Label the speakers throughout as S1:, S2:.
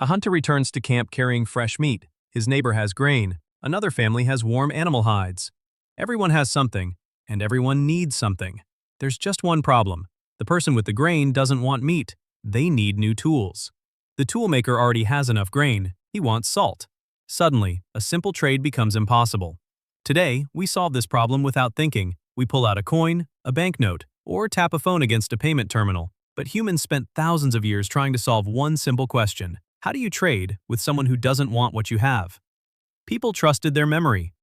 S1: A hunter returns to camp carrying fresh meat. His neighbor has grain. Another family has warm animal hides. Everyone has something, and everyone needs something. There's just one problem. The person with the grain doesn't want meat. They need new tools. The toolmaker already has enough grain. He wants salt. Suddenly, a simple trade becomes impossible. Today, we solve this problem without thinking. We pull out a coin, a banknote, or tap a phone against a payment terminal. But humans spent thousands of years trying to solve one simple question. How do you trade with someone who doesn't want what you have? People trusted their memory.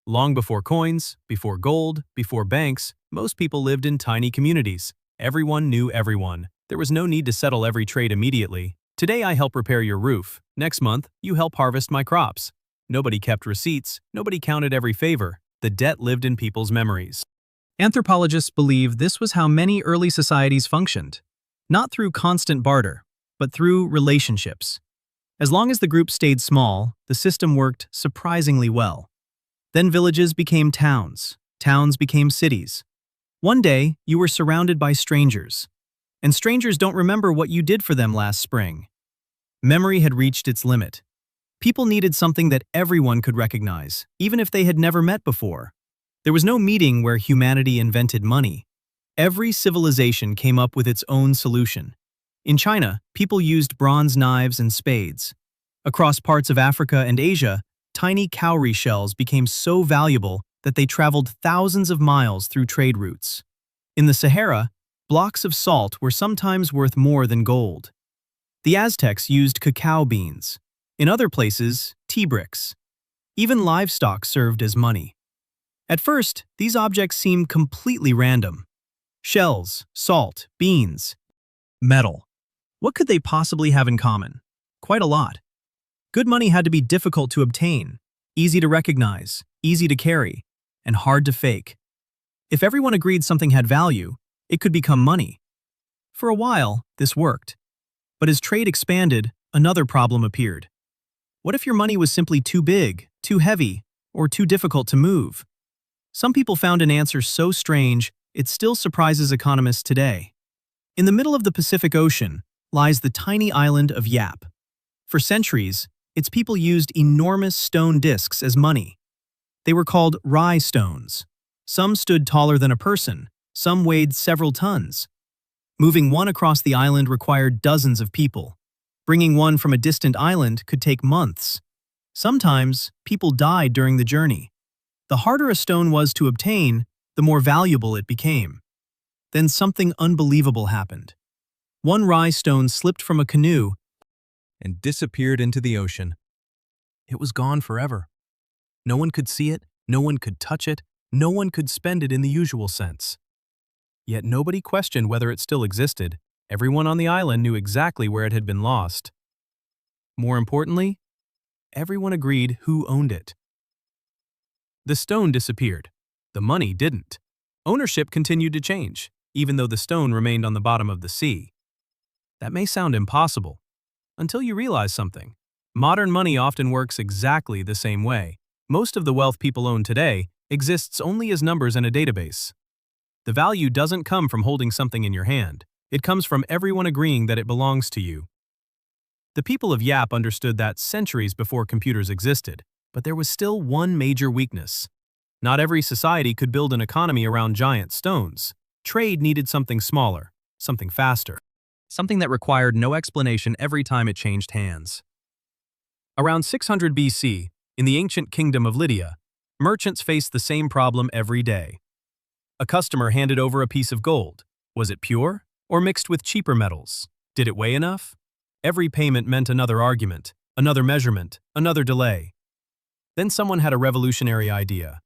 S1: Long before coins, before gold, before banks, most people lived in tiny communities. Everyone knew everyone. There was no need to settle every trade immediately. Today I help repair your roof. Next month, you help harvest my crops. Nobody kept receipts. Nobody counted every favor. The debt lived in people's memories.
S2: Anthropologists believe this was how many early societies functioned. Not through constant barter, but through relationships. As long as the group stayed small, the system worked surprisingly well. Then villages became towns. Towns became cities. One day, you were surrounded by strangers. And strangers don't remember what you did for them last spring. Memory had reached its limit. People needed something that everyone could recognize, even if they had never met before. There was no meeting where humanity invented money. Every civilization came up with its own solution. In China, people used bronze knives and spades. Across parts of Africa and Asia, tiny cowrie shells became so valuable that they traveled thousands of miles through trade routes. In the Sahara, blocks of salt were sometimes worth more than gold. The Aztecs used cacao beans. In other places, tea bricks. Even livestock served as money. At first, these objects seemed completely random. Shells, salt, beans, metal. What could they possibly have in common? Quite a lot. Good money had to be difficult to obtain, easy to recognize, easy to carry, and hard to fake. If everyone agreed something had value, it could become money. For a while, this worked. But as trade expanded, another problem appeared. What if your money was simply too big, too heavy, or too difficult to move? Some people found an answer so strange, it still surprises economists today. In the middle of the Pacific Ocean lies the tiny island of Yap. For centuries, its people used enormous stone discs as money. They were called rye stones. Some stood taller than a person, some weighed several tons. Moving one across the island required dozens of people. Bringing one from a distant island could take months. Sometimes, people died during the journey. The harder a stone was to obtain, the more valuable it became. Then something unbelievable happened. One rye stone slipped from a canoe and disappeared into the ocean. It was gone forever. No one could see it, no one could touch it, no one could spend it in the usual sense. Yet nobody questioned whether it still existed. Everyone on the island knew exactly where it had been lost. More importantly, everyone agreed who owned it. The stone disappeared. The money didn't. Ownership continued to change, even though the stone remained on the bottom of the sea. That may sound impossible, until you realize something. Modern money often works exactly the same way. Most of the wealth people own today exists only as numbers in a database. The value doesn't come from holding something in your hand. It comes from everyone agreeing that it belongs to you. The people of Yap understood that centuries before computers existed, but there was still one major weakness. Not every society could build an economy around giant stones. Trade needed something smaller, something faster. Something that required no explanation every time it changed hands. Around 600 BC, in the ancient kingdom of Lydia, merchants faced the same problem every day. A customer handed over a piece of gold. Was it pure, or mixed with cheaper metals? Did it weigh enough? Every payment meant another argument, another measurement, another delay. Then someone had a revolutionary idea.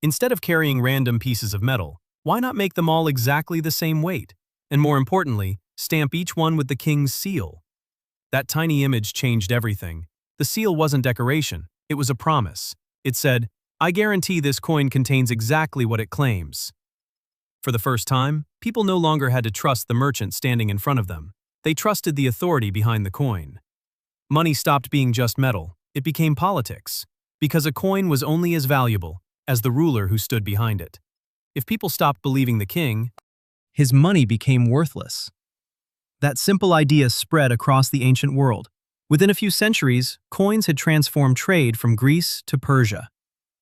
S2: Instead of carrying random pieces of metal, why not make them all exactly the same weight? And more importantly, stamp each one with the king's seal. That tiny image changed everything. The seal wasn't decoration, it was a promise. It said, "I guarantee this coin contains exactly what it claims." For the first time, people no longer had to trust the merchant standing in front of them. They trusted the authority behind the coin. Money stopped being just metal, it became politics, because a coin was only as valuable as the ruler who stood behind it. If people stopped believing the king, his money became worthless. That simple idea spread across the ancient world. Within a few centuries, coins had transformed trade from Greece to Persia.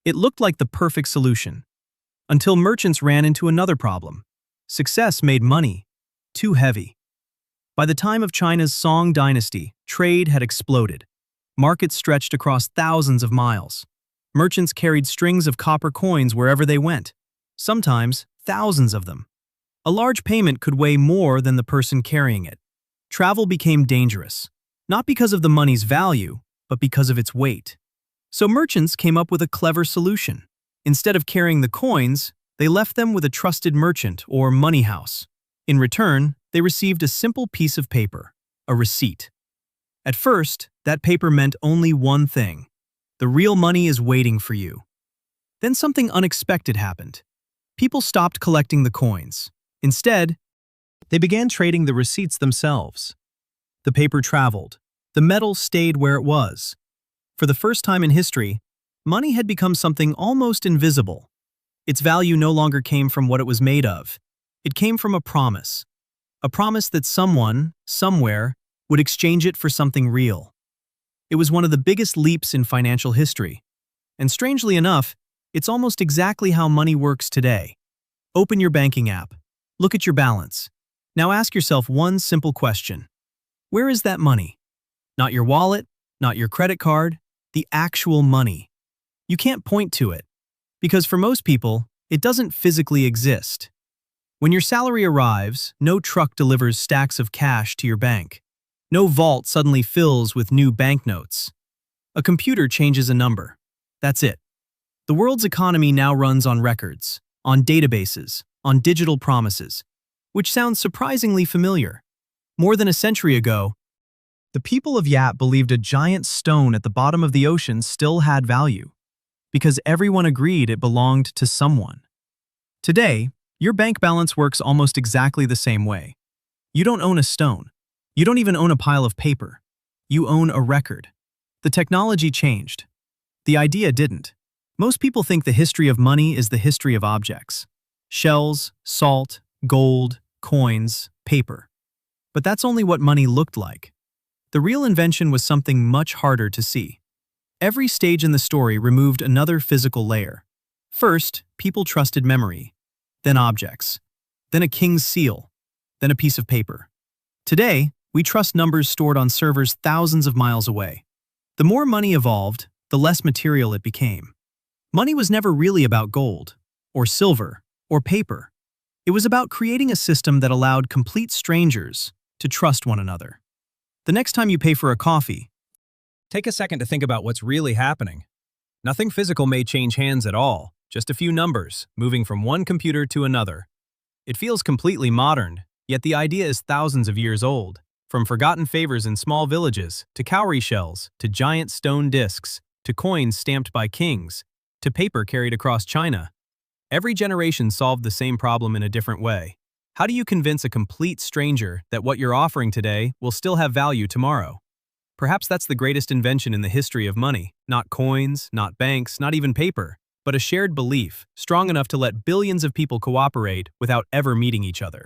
S2: It looked like the perfect solution, until merchants ran into another problem. Success made money too heavy. By the time of China's Song dynasty, trade had exploded. Markets stretched across thousands of miles. Merchants carried strings of copper coins wherever they went, sometimes thousands of them. A large payment could weigh more than the person carrying it. Travel became dangerous, not because of the money's value, but because of its weight. So merchants came up with a clever solution. Instead of carrying the coins, they left them with a trusted merchant or money house. In return, they received a simple piece of paper, a receipt. At first, that paper meant only one thing: the real money is waiting for you. Then something unexpected happened. People stopped collecting the coins. Instead, they began trading the receipts themselves. The paper traveled. The metal stayed where it was. For the first time in history, money had become something almost invisible. Its value no longer came from what it was made of. It came from a promise that someone, somewhere, would exchange it for something real. It was one of the biggest leaps in financial history. And strangely enough, it's almost exactly how money works today. Open your banking app. Look at your balance. Now ask yourself one simple question. Where is that money? Not your wallet, not your credit card, the actual money. You can't point to it, because for most people, it doesn't physically exist. When your salary arrives, no truck delivers stacks of cash to your bank. No vault suddenly fills with new banknotes. A computer changes a number. That's it. The world's economy now runs on records, on databases, on digital promises, which sounds surprisingly familiar. More than a century ago, the people of Yap believed a giant stone at the bottom of the ocean still had value, because everyone agreed it belonged to someone. Today, your bank balance works almost exactly the same way. You don't own a stone. You don't even own a pile of paper. You own a record. The technology changed. The idea didn't. Most people think the history of money is the history of objects. Shells, salt, gold, coins, paper. But that's only what money looked like. The real invention was something much harder to see. Every stage in the story removed another physical layer. First, people trusted memory, then objects, then a king's seal, then a piece of paper. Today, we trust numbers stored on servers thousands of miles away. The more money evolved, the less material it became. Money was never really about gold, or silver, or paper. It was about creating a system that allowed complete strangers to trust one another. The next time you pay for a coffee, take a second to think about what's really happening. Nothing physical may change hands at all, just a few numbers moving from one computer to another. It feels completely modern, yet the idea is thousands of years old. From forgotten favors in small villages, to cowrie shells, to giant stone discs, to coins stamped by kings, to paper carried across China. Every generation solved the same problem in a different way. How do you convince a complete stranger that what you're offering today will still have value tomorrow? Perhaps that's the greatest invention in the history of money. Not coins, not banks, not even paper, but a shared belief, strong enough to let billions of people cooperate without ever meeting each other.